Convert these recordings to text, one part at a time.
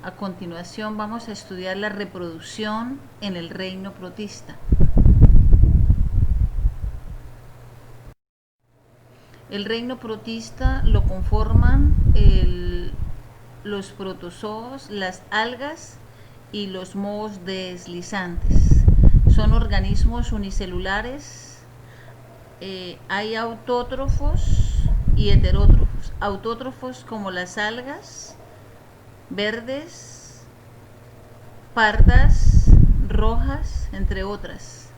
A continuación vamos a estudiar la reproducción en el reino protista. El reino protista lo conforman los protozoos, las algas y los mohos deslizantes. Son organismos unicelulares. Hay autótrofos y heterótrofos. Autótrofos como las algas verdes, pardas, rojas, entre otras.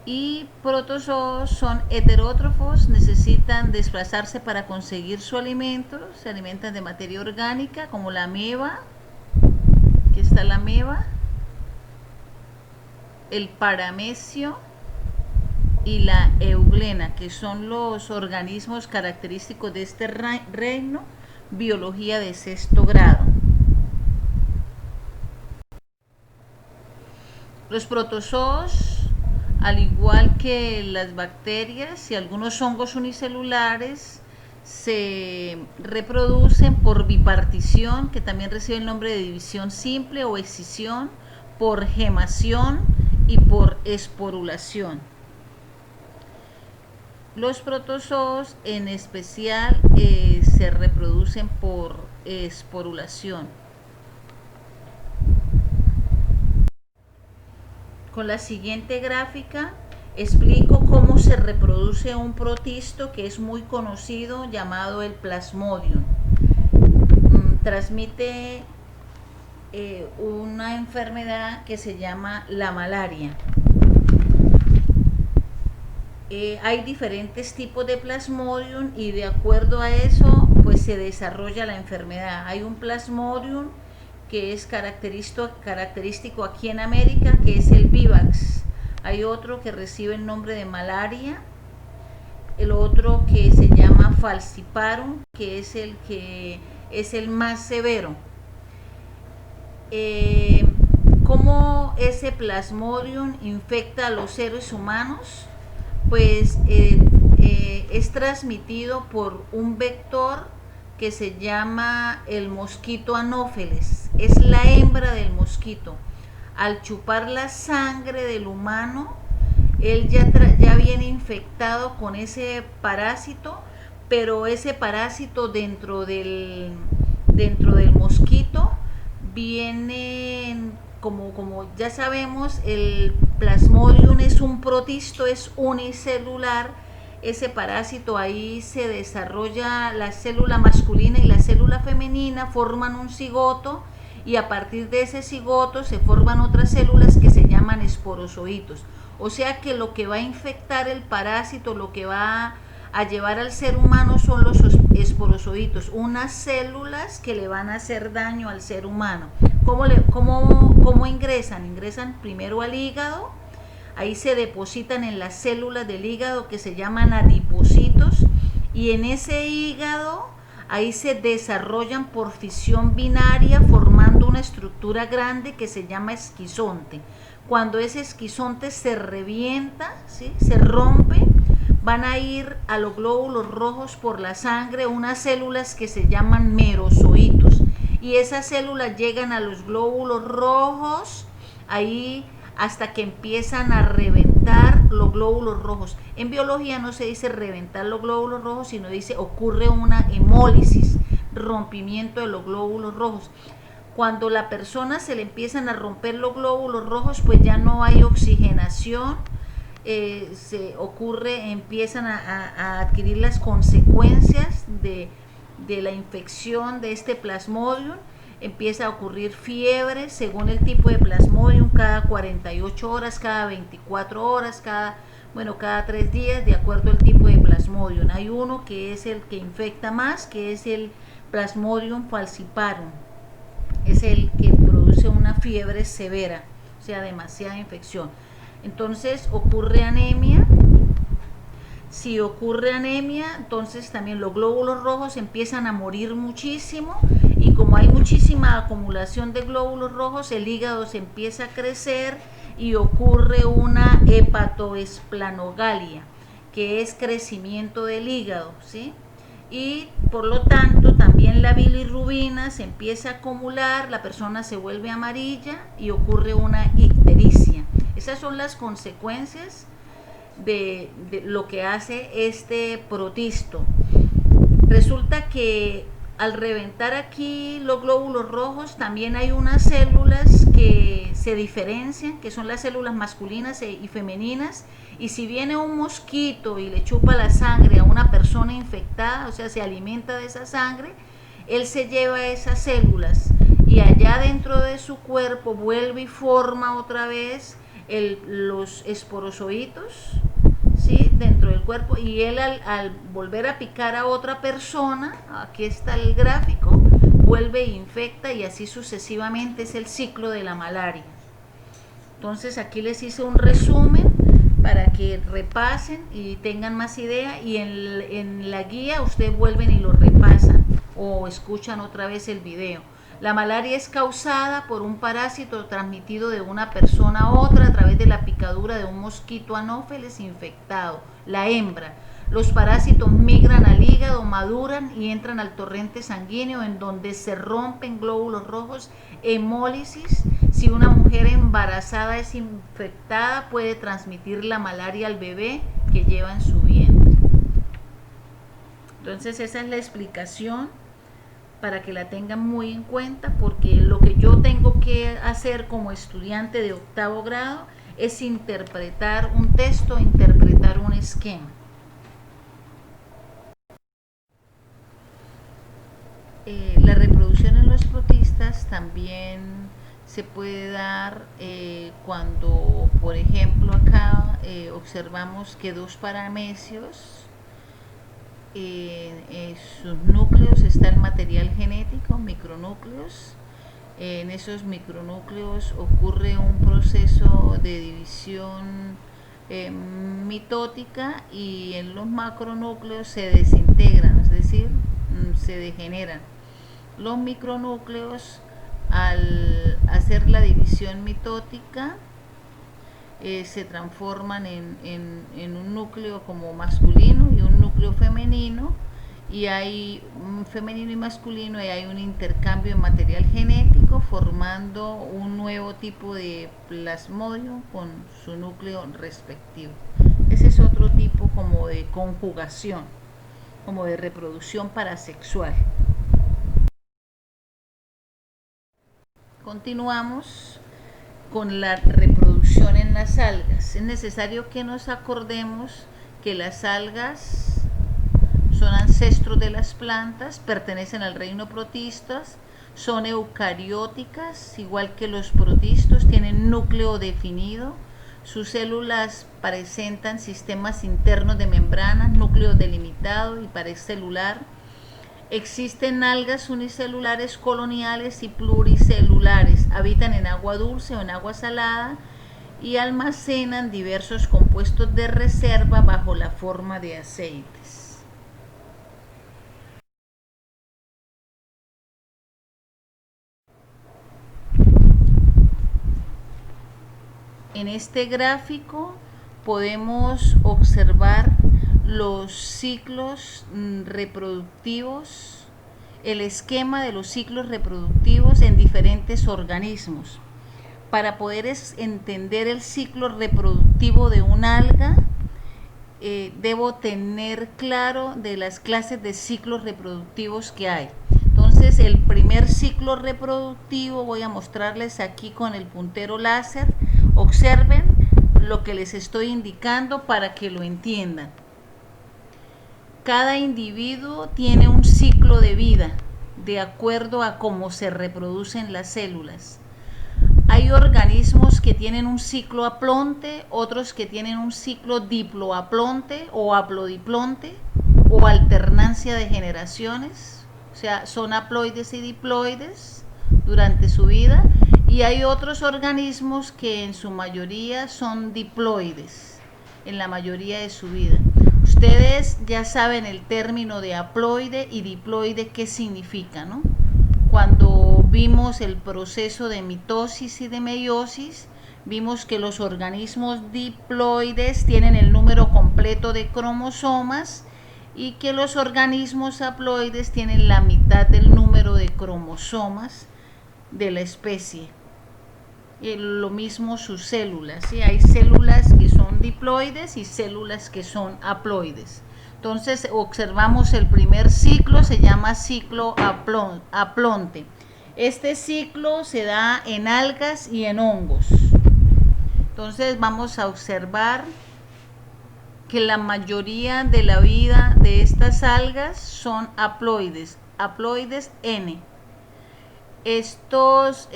Y protozoos son heterótrofos, necesitan desplazarse para conseguir su alimento, se alimentan de materia orgánica como la ameba, aquí está la ameba, el paramecio y la euglena, que son los organismos característicos de este reino, biología de sexto grado. Los protozoos, al igual que las bacterias y algunos hongos unicelulares, se reproducen por bipartición, que también recibe el nombre de división simple o excisión, por gemación y por esporulación. Los protozoos en especial se reproducen por esporulación. Con la siguiente gráfica explico cómo se reproduce un protisto que es muy conocido, llamado el Plasmodium. Transmite una enfermedad que se llama la malaria. Hay diferentes tipos de Plasmodium y de acuerdo a eso pues se desarrolla la enfermedad. Hay un Plasmodium que es característico aquí en América, que es el Vivax. Hay otro que recibe el nombre de malaria, el otro que se llama Falciparum, que es el más severo. ¿Cómo ese Plasmodium infecta a los seres humanos? Pues es transmitido por un vector que se llama el mosquito anófeles. Es la hembra del mosquito. Al chupar la sangre del humano, él ya viene infectado con ese parásito, pero ese parásito dentro del mosquito viene, como ya sabemos, el Plasmodium es un protisto, es unicelular. Ese parásito, ahí se desarrolla la célula masculina y la célula femenina, forman un cigoto y a partir de ese cigoto se forman otras células que se llaman esporozoitos. O sea que lo que va a infectar el parásito, lo que va a llevar al ser humano son los esporozoitos, unas células que le van a hacer daño al ser humano. ¿Cómo ingresan? Ingresan primero al hígado. Ahí se depositan en las células del hígado que se llaman adipocitos y en ese hígado ahí se desarrollan por fisión binaria formando una estructura grande que se llama esquizonte. Cuando ese esquizonte se revienta, ¿sí?, se rompe, van a ir a los glóbulos rojos por la sangre unas células que se llaman merozoitos y esas células llegan a los glóbulos rojos ahí hasta que empiezan a reventar los glóbulos rojos. En biología no se dice reventar los glóbulos rojos, sino dice ocurre una hemólisis, rompimiento de los glóbulos rojos. Cuando la persona se le empiezan a romper los glóbulos rojos, pues ya no hay oxigenación, empiezan a adquirir las consecuencias de la infección de este Plasmodium. Empieza a ocurrir fiebre según el tipo de Plasmodium, cada 48 horas, cada 24 horas, cada 3 días, de acuerdo al tipo de Plasmodium. Hay uno que es el que infecta más, que es el Plasmodium falciparum. Es el que produce una fiebre severa, o sea, demasiada infección. Entonces ocurre anemia. Si ocurre anemia, entonces también los glóbulos rojos empiezan a morir muchísimo y como hay muchísima acumulación de glóbulos rojos, el hígado se empieza a crecer y ocurre una hepatoesplanogalia, que es crecimiento del hígado, ¿sí? Y por lo tanto también también la bilirrubina se empieza a acumular, la persona se vuelve amarilla y ocurre una ictericia. Esas son las consecuencias de lo que hace este protisto. Resulta que al reventar aquí los glóbulos rojos también hay unas células que se diferencian, que son las células masculinas y femeninas, y si viene un mosquito y le chupa la sangre a una persona infectada, o sea, se alimenta de esa sangre, él se lleva esas células y allá dentro de su cuerpo vuelve y forma otra vez los esporozoitos, ¿sí?, dentro del cuerpo, y él al volver a picar a otra persona, aquí está el gráfico, vuelve e infecta, y así sucesivamente. Es el ciclo de la malaria. Entonces aquí les hice un resumen para que repasen y tengan más idea, y en la guía ustedes vuelven y lo repasan o escuchan otra vez el video. La malaria es causada por un parásito transmitido de una persona a otra a través de la picadura de un mosquito anófeles infectado, la hembra. Los parásitos migran al hígado, maduran y entran al torrente sanguíneo, en donde se rompen glóbulos rojos, hemólisis. Si una mujer embarazada es infectada, puede transmitir la malaria al bebé que lleva en su vientre. Entonces esa es la explicación, para que la tengan muy en cuenta, porque lo que yo tengo que hacer como estudiante de 8º grado es interpretar un texto, interpretar un esquema. La reproducción en los protistas también se puede dar cuando, por ejemplo, acá observamos que dos paramecios, en sus núcleos está el material genético, micronúcleos. En esos micronúcleos ocurre un proceso de división mitótica, y en los macronúcleos se desintegran, es decir, se degeneran. Los micronúcleos, al hacer la división mitótica, se transforman en un núcleo como masculino y un núcleo femenino, y hay un femenino y masculino, y hay un intercambio de material genético formando un nuevo tipo de plasmodium con su núcleo respectivo. Ese es otro tipo como de conjugación, como de reproducción parasexual. Continuamos con la reproducción en las algas. Es necesario que nos acordemos que las algas son ancestros de las plantas, pertenecen al reino protistas, son eucarióticas, igual que los protistos, tienen núcleo definido, sus células presentan sistemas internos de membranas, núcleo delimitado y pared celular. Existen algas unicelulares, coloniales y pluricelulares. Habitan en agua dulce o en agua salada y almacenan diversos compuestos de reserva bajo la forma de aceites. En este gráfico podemos observar los ciclos reproductivos, el esquema de los ciclos reproductivos en diferentes organismos. Para poder entender el ciclo reproductivo de un alga, debo tener claro de las clases de ciclos reproductivos que hay. Entonces, el primer ciclo reproductivo voy a mostrarles aquí con el puntero láser. Observen lo que les estoy indicando para que lo entiendan. Cada individuo tiene un ciclo de vida de acuerdo a cómo se reproducen las células. Hay organismos que tienen un ciclo aplonte, otros que tienen un ciclo diploaplonte o haplodiplonte, o alternancia de generaciones, o sea, son haploides y diploides durante su vida, y hay otros organismos que en su mayoría son diploides en la mayoría de su vida. Ustedes ya saben el término de haploide y diploide, qué significa, ¿no? Cuando vimos el proceso de mitosis y de meiosis, vimos que los organismos diploides tienen el número completo de cromosomas y que los organismos haploides tienen la mitad del número de cromosomas de la especie. Lo mismo sus células, ¿sí? Hay células que son diploides y células que son haploides. Entonces observamos el primer ciclo, se llama ciclo haplonte. Este ciclo se da en algas y en hongos. Entonces vamos a observar que la mayoría de la vida de estas algas son haploides, haploides N. Estos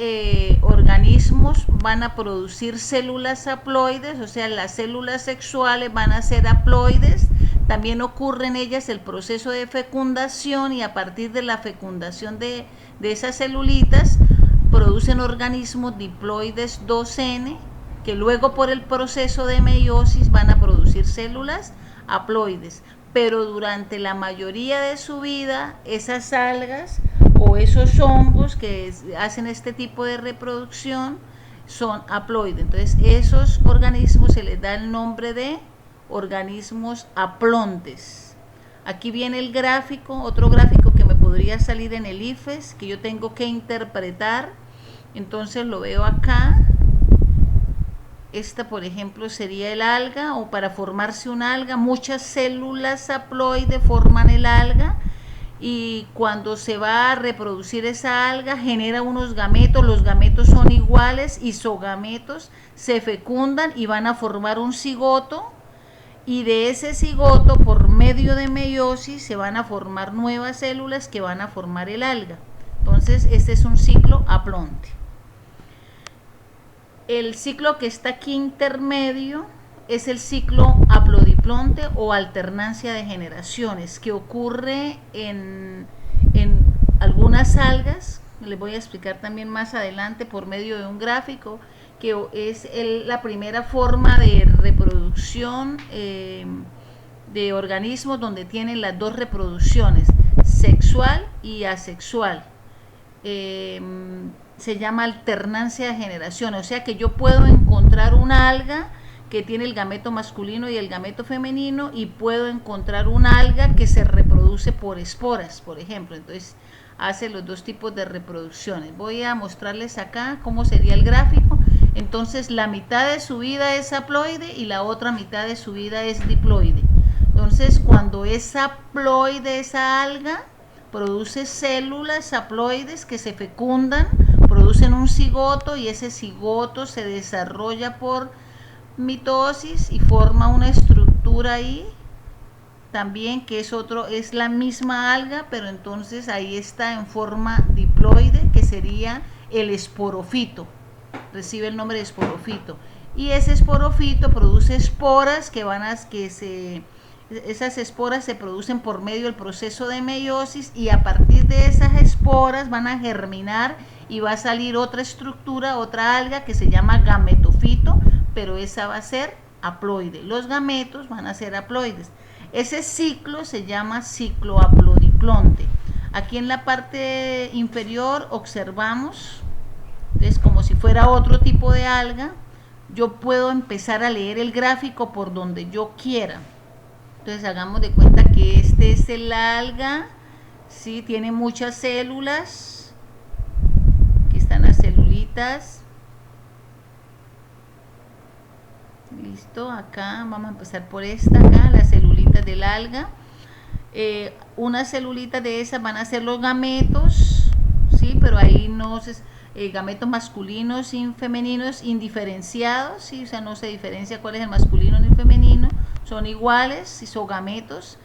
organismos van a producir células haploides, o sea, las células sexuales van a ser haploides. También ocurre en ellas el proceso de fecundación y a partir de la fecundación de esas celulitas producen organismos diploides 2N que luego por el proceso de meiosis van a producir células haploides. Pero durante la mayoría de su vida esas algas o esos hongos que hacen este tipo de reproducción son haploides. Entonces esos organismos se les da el nombre de organismos haplontes. Aquí viene el gráfico, otro gráfico que me podría salir en el IFES, que yo tengo que interpretar. Entonces lo veo acá. Esta, por ejemplo, sería el alga, o para formarse un alga, muchas células haploides forman el alga, y cuando se va a reproducir esa alga genera unos gametos, los gametos son iguales, isogametos, se fecundan y van a formar un cigoto, y de ese cigoto por medio de meiosis se van a formar nuevas células que van a formar el alga. Entonces este es un ciclo haplonte. El ciclo que está aquí intermedio es el ciclo haplodiplonte o alternancia de generaciones, que ocurre en algunas algas. Les voy a explicar también más adelante por medio de un gráfico, que es la primera forma de reproducción de organismos donde tienen las dos reproducciones, sexual y asexual. Se llama alternancia de generación, o sea que yo puedo encontrar una alga que tiene el gameto masculino y el gameto femenino, y puedo encontrar una alga que se reproduce por esporas, por ejemplo. Entonces hace los dos tipos de reproducciones. Voy a mostrarles acá cómo sería el gráfico. Entonces la mitad de su vida es haploide y la otra mitad de su vida es diploide. Entonces cuando es haploide esa alga, produce células haploides que se fecundan, producen un cigoto, y ese cigoto se desarrolla por mitosis y forma una estructura ahí también, que es la misma alga, pero entonces ahí está en forma diploide, que sería el esporofito, recibe el nombre de esporofito, y ese esporofito produce esporas esas esporas se producen por medio del proceso de meiosis, y a partir de esas esporas van a germinar y va a salir otra estructura, otra alga que se llama gametofito, pero esa va a ser haploide. Los gametos van a ser haploides. Ese ciclo se llama ciclo haplodiplonte. Aquí en la parte inferior observamos, entonces, como si fuera otro tipo de alga, yo puedo empezar a leer el gráfico por donde yo quiera. Entonces hagamos de cuenta que este es el alga, ¿sí? Tiene muchas células. Aquí están las celulitas. Listo, acá vamos a empezar por esta, acá, las celulitas del alga. Una celulita de esas van a ser los gametos, ¿sí? Pero ahí no se... gametos masculinos y femeninos indiferenciados, ¿sí? O sea, no se diferencia cuál es el masculino ni el femenino, son iguales, isogametos,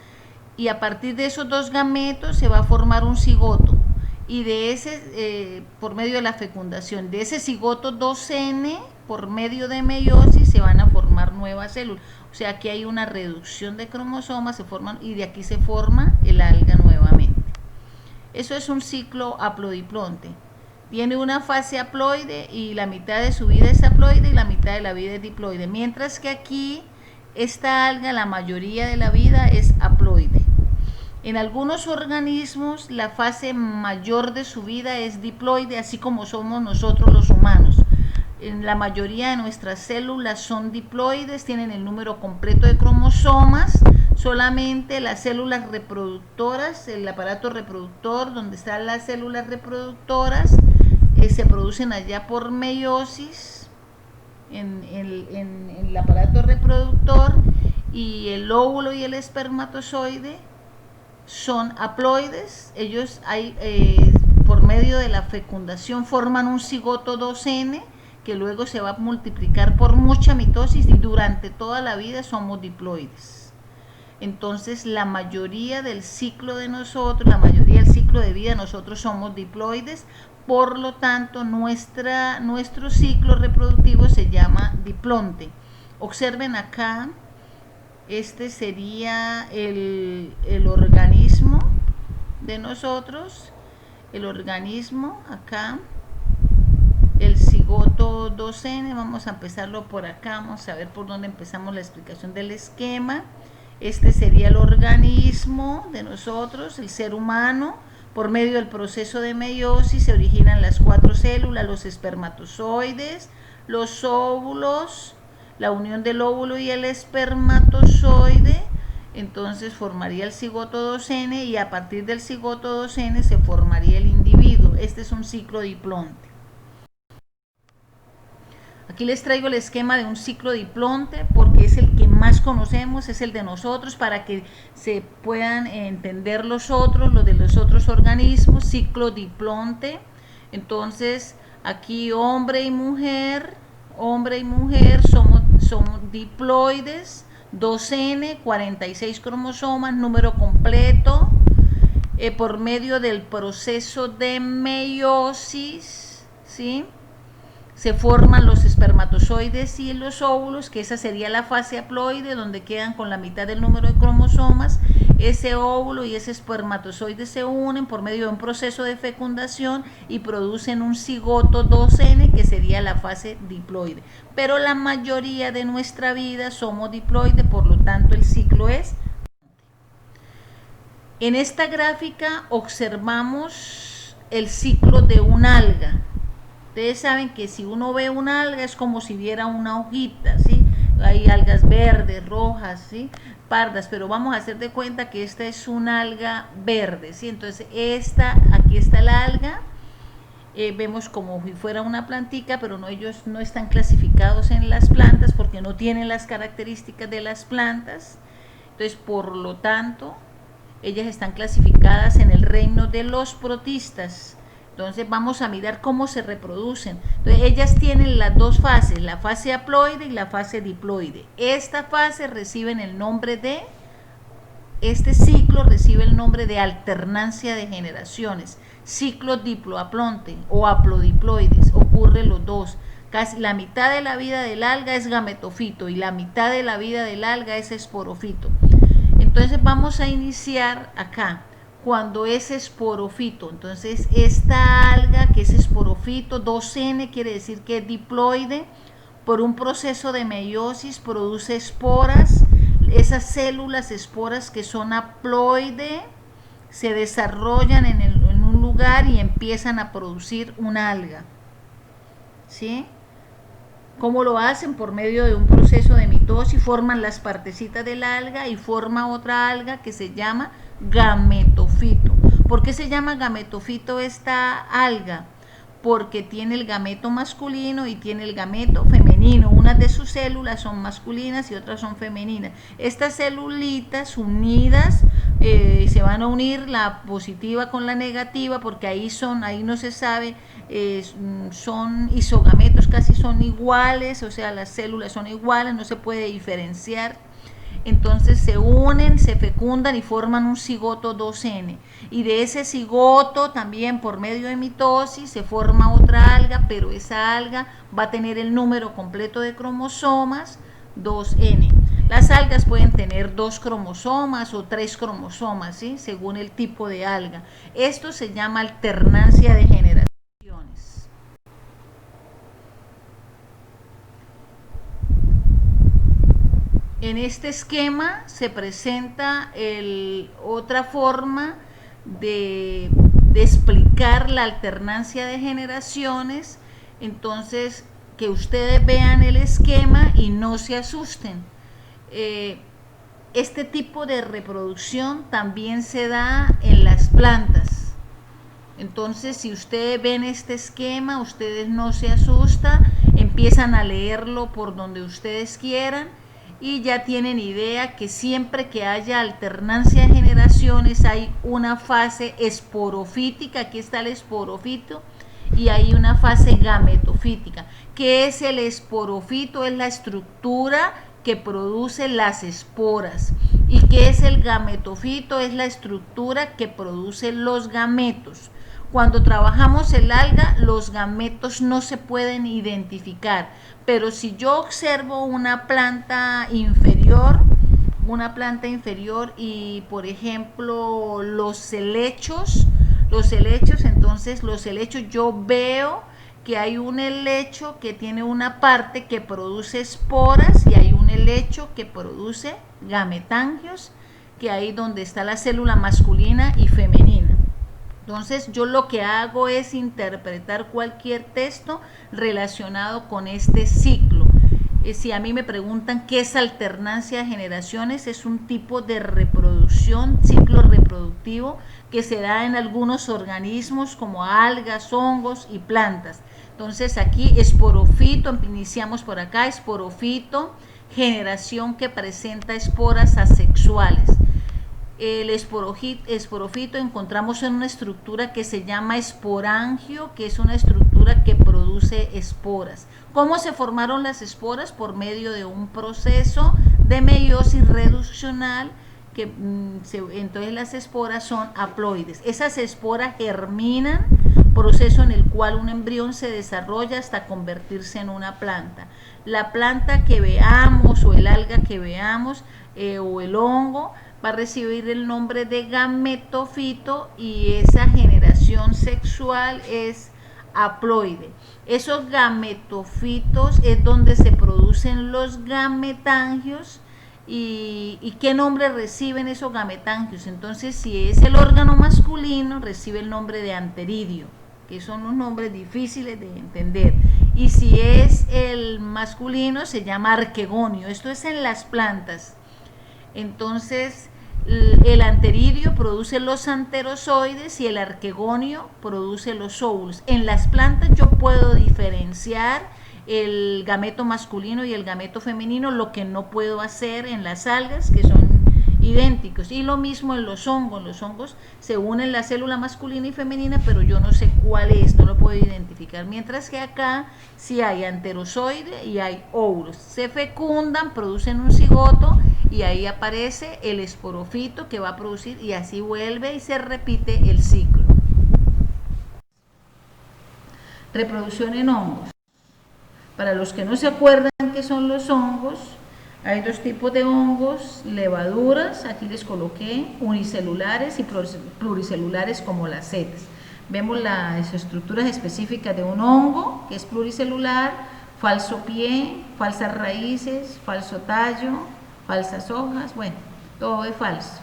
y a partir de esos dos gametos se va a formar un cigoto, y de ese, por medio de la fecundación, de ese cigoto 2N, por medio de meiosis, se van a formar nuevas células. O sea, aquí hay una reducción de cromosomas, se forman, y de aquí se forma el alga nuevamente. Eso es un ciclo haplodiplonte. Tiene una fase haploide y la mitad de su vida es haploide y la mitad de la vida es diploide. Mientras que aquí, esta alga, la mayoría de la vida es haploide. En algunos organismos, la fase mayor de su vida es diploide, así como somos nosotros los humanos. En la mayoría de nuestras células son diploides, tienen el número completo de cromosomas, solamente las células reproductoras, el aparato reproductor, donde están las células reproductoras, se producen allá por meiosis en el aparato reproductor, y el óvulo y el espermatozoide son haploides. Ellos por medio de la fecundación forman un cigoto 2N que luego se va a multiplicar por mucha mitosis, y durante toda la vida somos diploides. Entonces la mayoría del ciclo de nosotros, la mayoría del ciclo de vida, nosotros somos diploides. Por lo tanto, nuestro ciclo reproductivo se llama diplonte. Observen acá, este sería el organismo de nosotros, el organismo acá, el cigoto 2N. Vamos a empezarlo por acá, vamos a ver por dónde empezamos la explicación del esquema. Este sería el organismo de nosotros, el ser humano. Por medio del proceso de meiosis se originan las 4 células, los espermatozoides, los óvulos, la unión del óvulo y el espermatozoide. Entonces formaría el cigoto 2N, y a partir del cigoto 2N se formaría el individuo. Este es un ciclo diplonte. Aquí les traigo el esquema de un ciclo diplonte porque es el que más conocemos, es el de nosotros, para que se puedan entender los de los otros organismos. Ciclo diplonte. Entonces aquí hombre y mujer somos diploides, 2N, 46 cromosomas, número completo. Por medio del proceso de meiosis, ¿sí?, se forman los espermatozoides y los óvulos, que esa sería la fase haploide, donde quedan con la mitad del número de cromosomas. Ese óvulo y ese espermatozoide se unen por medio de un proceso de fecundación y producen un cigoto 2N, que sería la fase diploide. Pero la mayoría de nuestra vida somos diploide, por lo tanto el ciclo es. En esta gráfica observamos el ciclo de un alga. Ustedes saben que si uno ve una alga es como si viera una hojita, ¿sí? Hay algas verdes, rojas, ¿sí?, pardas, pero vamos a hacer de cuenta que esta es una alga verde, ¿sí? Entonces aquí está la alga, vemos como si fuera una plantica, pero ellos no están clasificados en las plantas porque no tienen las características de las plantas. Entonces, por lo tanto, ellas están clasificadas en el reino de los protistas. Entonces vamos a mirar cómo se reproducen. Entonces ellas tienen las dos fases, la fase haploide y la fase diploide. Esta fase reciben el nombre de, este ciclo recibe el nombre de alternancia de generaciones. Ciclo diplohaplonte o haplodiploides, ocurre los dos. Casi la mitad de la vida del alga es gametofito y la mitad de la vida del alga es esporofito. Entonces vamos a iniciar acá cuando es esporofito. Entonces esta alga que es esporofito, 2N, quiere decir que es diploide. Por un proceso de meiosis produce esporas. Esas células esporas que son haploide se desarrollan en un lugar y empiezan a producir una alga, ¿sí? ¿Cómo lo hacen? Por medio de un proceso de mitosis, forman las partecitas del alga y forma otra alga que se llama gametofito. ¿Por qué se llama gametofito esta alga? Porque tiene el gameto masculino y tiene el gameto femenino. Unas de sus células son masculinas y otras son femeninas. Estas celulitas unidas se van a unir, la positiva con la negativa, porque ahí no se sabe, son isogametos, casi son iguales, o sea, las células son iguales, no se puede diferenciar. Entonces se unen, se fecundan y forman un cigoto 2N. Y de ese cigoto también por medio de mitosis se forma otra alga, pero esa alga va a tener el número completo de cromosomas 2N. Las algas pueden tener 2 cromosomas o 3 cromosomas, ¿sí?, según el tipo de alga. Esto se llama alternancia de generaciones. En este esquema se presenta otra forma de explicar la alternancia de generaciones. Entonces, que ustedes vean el esquema y no se asusten. este tipo de reproducción también se da en las plantas. Entonces, si ustedes ven este esquema, ustedes no se asustan, empiezan a leerlo por donde ustedes quieran y ya tienen idea que siempre que haya alternancia de generaciones hay una fase esporofítica, aquí está el esporofito, y hay una fase gametofítica. ¿Qué es el esporofito? Es la estructura que produce las esporas. ¿Y qué es el gametofito? Es la estructura que produce los gametos. Cuando trabajamos el alga, los gametos no se pueden identificar, pero si yo observo una planta inferior y por ejemplo los helechos, entonces los helechos yo veo que hay un helecho que tiene una parte que produce esporas y hay un helecho que produce gametangios, que ahí donde está la célula masculina y femenina. Entonces yo lo que hago es interpretar cualquier texto relacionado con este ciclo. Si a mí me preguntan qué es alternancia de generaciones, es un tipo de reproducción, ciclo reproductivo que se da en algunos organismos como algas, hongos y plantas. Entonces aquí esporofito, iniciamos por acá, esporofito, generación que presenta esporas asexuales. El esporofito encontramos en una estructura que se llama esporangio, que es una estructura que produce esporas. ¿Cómo se formaron las esporas? Por medio de un proceso de meiosis reduccional, que entonces las esporas son haploides. Esas esporas germinan, proceso en el cual un embrión se desarrolla hasta convertirse en una planta. La planta que veamos o el alga que veamos o el hongo va a recibir el nombre de gametofito y esa generación sexual es haploide. Esos gametofitos es donde se producen los gametangios y qué nombre reciben esos gametangios. Entonces, si es el órgano masculino, recibe el nombre de anteridio, que son unos nombres difíciles de entender. Y si es el masculino, se llama arquegonio. Esto es en las plantas. Entonces, el anteridio produce los anterozoides y el arquegonio produce los óvulos. En las plantas yo puedo diferenciar el gameto masculino y el gameto femenino, lo que no puedo hacer en las algas, que son idénticos. Y lo mismo en los hongos. Los hongos se unen la célula masculina y femenina, pero yo no sé cuál es, no lo puedo identificar. Mientras que acá sí hay anterozoide y hay óvulos. Se fecundan, producen un cigoto y ahí aparece el esporofito que va a producir y así vuelve y se repite el ciclo. Reproducción en hongos. Para los que no se acuerdan qué son los hongos, hay dos tipos de hongos, levaduras, aquí les coloqué, unicelulares y pluricelulares como las setas. Vemos las estructuras específicas de un hongo, que es pluricelular, falso pie, falsas raíces, falso tallo, falsas hojas, bueno, todo es falso.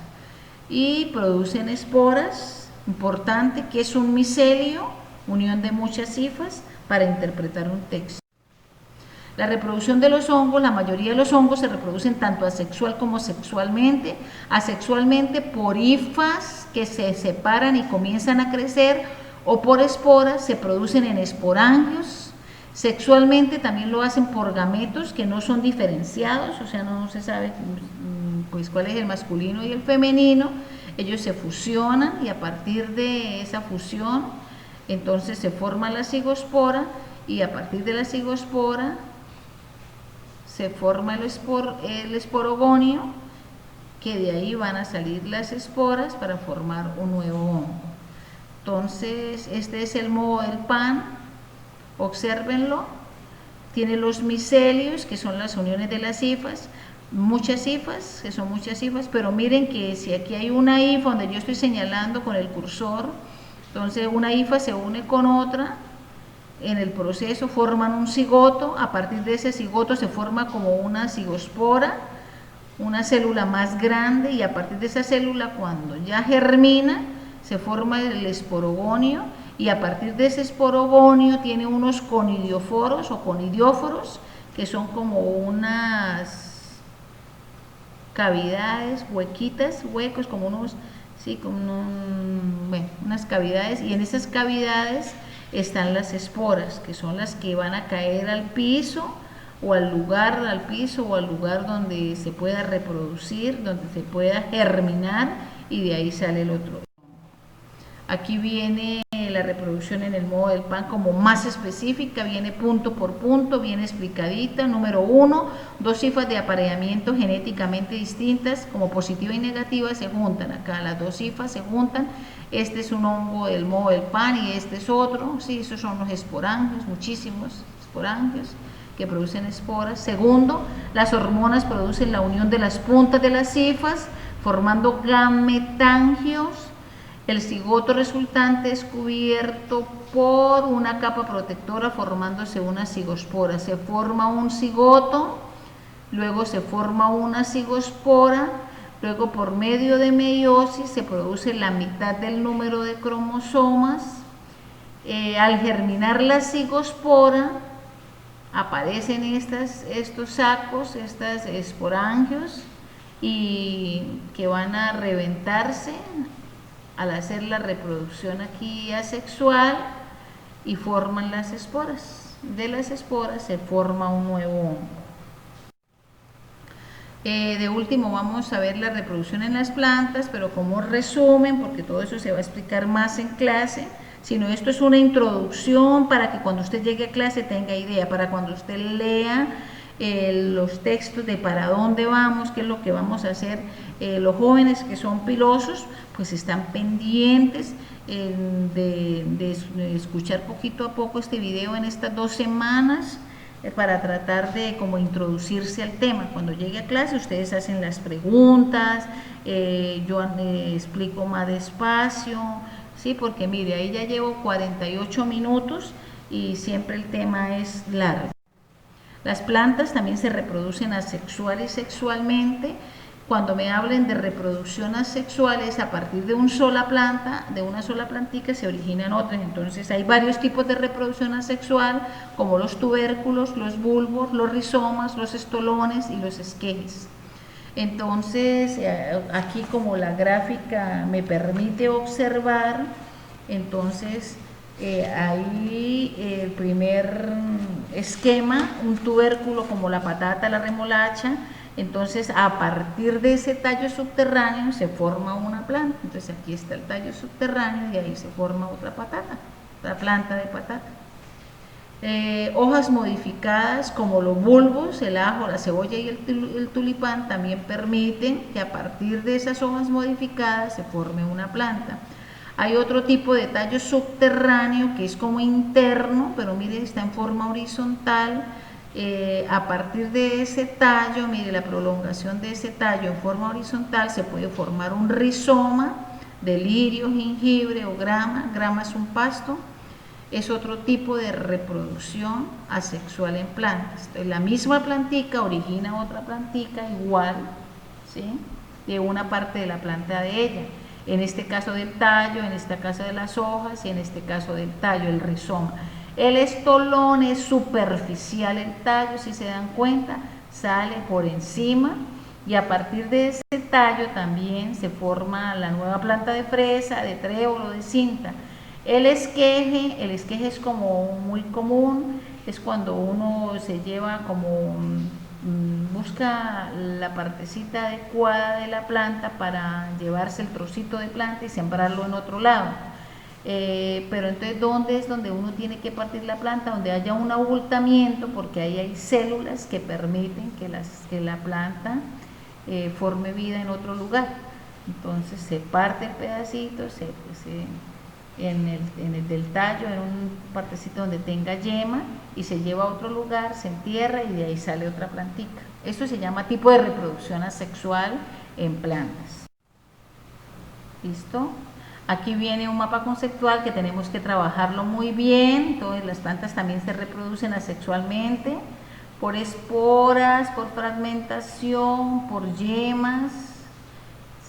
Y producen esporas, importante, que es un micelio, unión de muchas hifas, para interpretar un texto. La reproducción de los hongos, la mayoría de los hongos se reproducen tanto asexual como sexualmente. Asexualmente por hifas que se separan y comienzan a crecer, o por esporas, se producen en esporangios. Sexualmente también lo hacen por gametos que no son diferenciados, o sea, no se sabe pues cuál es el masculino y el femenino. Ellos se fusionan y a partir de esa fusión entonces se forma la cigospora y a partir de la cigospora se forma el esporogonio, que de ahí van a salir las esporas para formar un nuevo hongo. Entonces, este es el moho del pan, obsérvenlo, tiene los micelios, que son las uniones de las hifas, muchas hifas, que son muchas hifas, pero miren que si aquí hay una hifa donde yo estoy señalando con el cursor, entonces una hifa se une con otra, en el proceso forman un cigoto, a partir de ese cigoto se forma como una cigospora, una célula más grande, y a partir de esa célula, cuando ya germina, se forma el esporogonio, y a partir de ese esporogonio tiene unos conidioforos o conidióforos, que son como unas cavidades, huequitas, huecos, como unos, sí, como bueno, unas cavidades, y en esas cavidades están las esporas, que son las que van a caer al piso o al piso o al lugar donde se pueda reproducir, donde se pueda germinar, y de ahí sale el otro. Aquí viene la reproducción en el modo del pan como más específica, viene punto por punto, viene explicadita. Número 1, dos cifras de apareamiento genéticamente distintas, como positiva y negativa, se juntan. Acá las dos cifras se juntan. Este es un hongo del modo del pan y este es otro. Sí, esos son los esporangios, muchísimos esporangios que producen esporas. Segundo, las hormonas producen la unión de las puntas de las cifras, formando gametangios. El cigoto resultante es cubierto por una capa protectora, formándose una cigospora. Se forma un cigoto, luego se forma una cigospora, luego por medio de meiosis se produce la mitad del número de cromosomas. Al germinar la cigospora aparecen estos sacos, estos esporangios, y que van a reventarse al hacer la reproducción aquí asexual y forman las esporas. De las esporas se forma un nuevo hongo. De último vamos a ver la reproducción en las plantas, pero como resumen, porque todo eso se va a explicar más en clase, sino esto es una introducción para que cuando usted llegue a clase tenga idea, para cuando usted lea los textos de para dónde vamos, qué es lo que vamos a hacer. Los jóvenes que son pilosos pues están pendientes de escuchar poquito a poco este video en estas 2 semanas, para tratar de como introducirse al tema. Cuando llegue a clase ustedes hacen las preguntas, yo explico más despacio, ¿sí? Porque mire, ahí ya llevo 48 minutos y siempre el tema es largo. Las plantas también se reproducen asexual y sexualmente. Cuando me hablen de reproducción asexual es a partir de una sola planta, de una sola plantica se originan otras. Entonces hay varios tipos de reproducción asexual, como los tubérculos, los bulbos, los rizomas, los estolones y los esquejes. Entonces aquí, como la gráfica me permite observar, entonces ahí el primer esquema, un tubérculo como la patata, la remolacha. Entonces a partir de ese tallo subterráneo se forma una planta. Entonces aquí está el tallo subterráneo y ahí se forma otra patata, otra planta de patata. Hojas modificadas como los bulbos, el ajo, la cebolla y el tulipán también permiten que a partir de esas hojas modificadas se forme una planta. Hay otro tipo de tallo subterráneo que es como interno, pero mire, está en forma horizontal. A partir de ese tallo, mire, la prolongación de ese tallo en forma horizontal, se puede formar un rizoma de lirio, jengibre o grama. Grama es un pasto. Es otro tipo de reproducción asexual en plantas. Entonces, la misma plantica origina otra plantica igual, ¿sí?, de una parte de la planta de ella. En este caso del tallo, en este caso de las hojas y en este caso del tallo, el rizoma. El estolón es superficial, el tallo, si se dan cuenta, sale por encima, y a partir de ese tallo también se forma la nueva planta de fresa, de trébol o de cinta. El esqueje es como muy común, es cuando uno se lleva como, busca la partecita adecuada de la planta para llevarse el trocito de planta y sembrarlo en otro lado. Pero entonces, ¿dónde es donde uno tiene que partir la planta? Donde haya un abultamiento, porque ahí hay células que permiten que la planta forme vida en otro lugar. Entonces se parte el pedacito, en el del tallo, en un partecito donde tenga yema, y se lleva a otro lugar, se entierra y de ahí sale otra plantita. Esto se llama tipo de reproducción asexual en plantas. ¿Listo? Aquí viene un mapa conceptual que tenemos que trabajarlo muy bien. Entonces, las plantas también se reproducen asexualmente por esporas, por fragmentación, por yemas.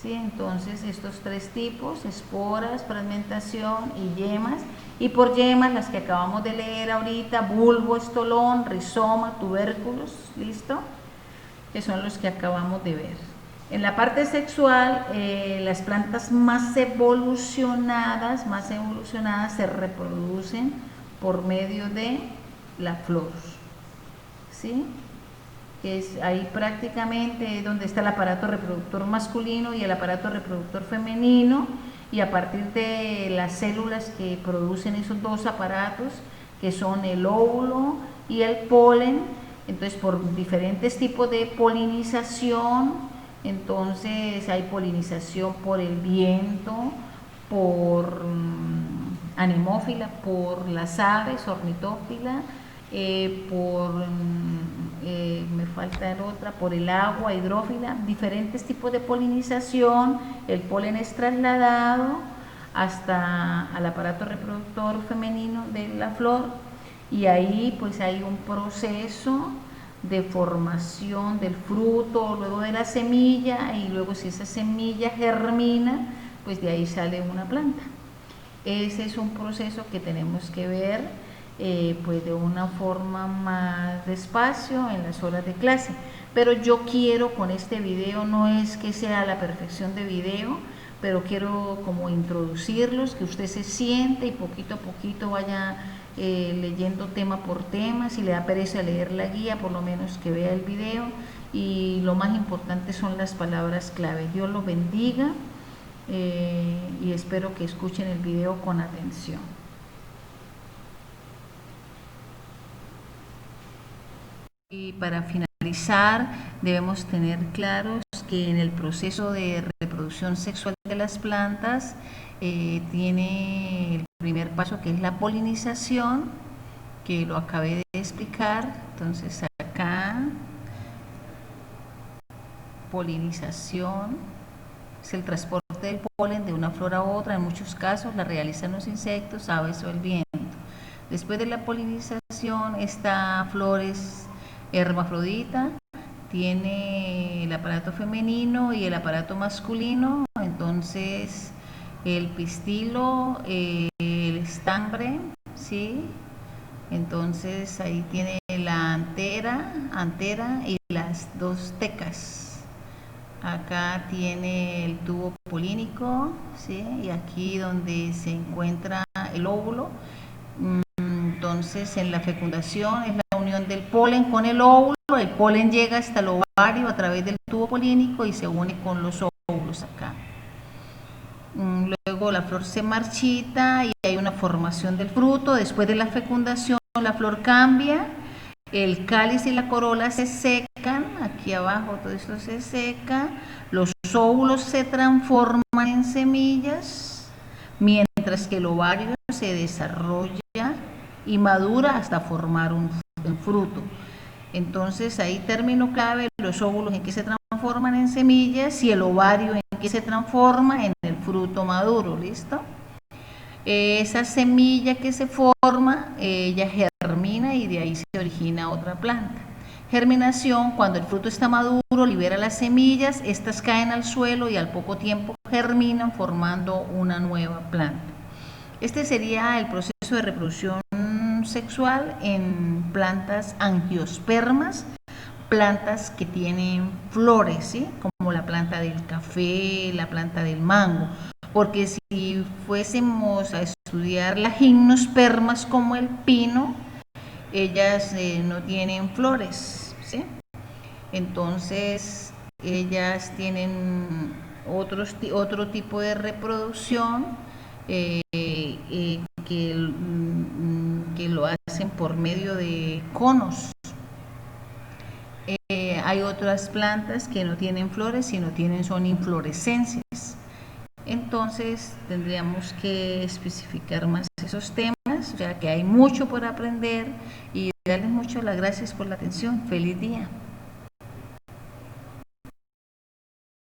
¿Sí? Entonces, estos 3 tipos: esporas, fragmentación y yemas. Y por yemas, las que acabamos de leer ahorita: bulbo, estolón, rizoma, tubérculos. ¿Listo? Que son los que acabamos de ver. En la parte sexual, las plantas más evolucionadas se reproducen por medio de la flor, ¿sí? Es ahí prácticamente donde está el aparato reproductor masculino y el aparato reproductor femenino, y a partir de las células que producen esos dos aparatos, que son el óvulo y el polen, entonces por diferentes tipos de polinización, entonces hay polinización por el viento, por anemófila, por las aves, ornitófila, me falta el otra, por el agua, hidrófila, diferentes tipos de polinización. El polen es trasladado hasta al aparato reproductor femenino de la flor, y ahí pues hay un proceso de formación del fruto, luego de la semilla, y luego si esa semilla germina, pues de ahí sale una planta. Ese es un proceso que tenemos que ver pues de una forma más despacio en las horas de clase, pero yo quiero con este video, no es que sea la perfección de video, pero quiero como introducirlos, que usted se siente y poquito a poquito vaya leyendo tema por tema. Si le da pereza leer la guía, por lo menos que vea el video, y lo más importante son las palabras clave. Dios los bendiga y espero que escuchen el video con atención. Y para finalizar, debemos tener claros que en el proceso de reproducción sexual de las plantas tiene el primer paso, que es la polinización, que lo acabé de explicar. Entonces acá, polinización es el transporte del polen de una flor a otra. En muchos casos la realizan los insectos, aves o el viento. Después de la polinización, esta flor es hermafrodita, tiene el aparato femenino y el aparato masculino. Entonces el pistilo, el estambre, ¿sí? Entonces ahí tiene la antera y las dos tecas. Acá tiene el tubo polínico, ¿sí? Y aquí donde se encuentra el óvulo. Entonces en la fecundación es la unión del polen con el óvulo. El polen llega hasta el ovario a través del tubo polínico y se une con los óvulos acá. Luego la flor se marchita y hay una formación del fruto. Después de la fecundación la flor cambia, el cáliz y la corola se secan, aquí abajo todo esto se seca, los óvulos se transforman en semillas, mientras que el ovario se desarrolla y madura hasta formar un fruto. Entonces ahí término clave, los óvulos en que se transforman en semillas y el ovario en que se transforma en el fruto maduro. ¿Listo? Esa semilla que se forma, ella germina y de ahí se origina otra planta. Germinación: cuando el fruto está maduro, libera las semillas, estas caen al suelo y al poco tiempo germinan formando una nueva planta. Este sería el proceso de reproducción sexual en plantas angiospermas, plantas que tienen flores, ¿sí? Como la planta del café, la planta del mango. Porque si fuésemos a estudiar las gimnospermas como el pino, ellas no tienen flores, ¿sí? Entonces ellas tienen otro tipo de reproducción que lo hacen por medio de conos. Hay otras plantas que no tienen flores, sino son inflorescencias. Entonces tendríamos que especificar más esos temas, o sea que hay mucho por aprender, y darles muchas las gracias por la atención. Feliz día.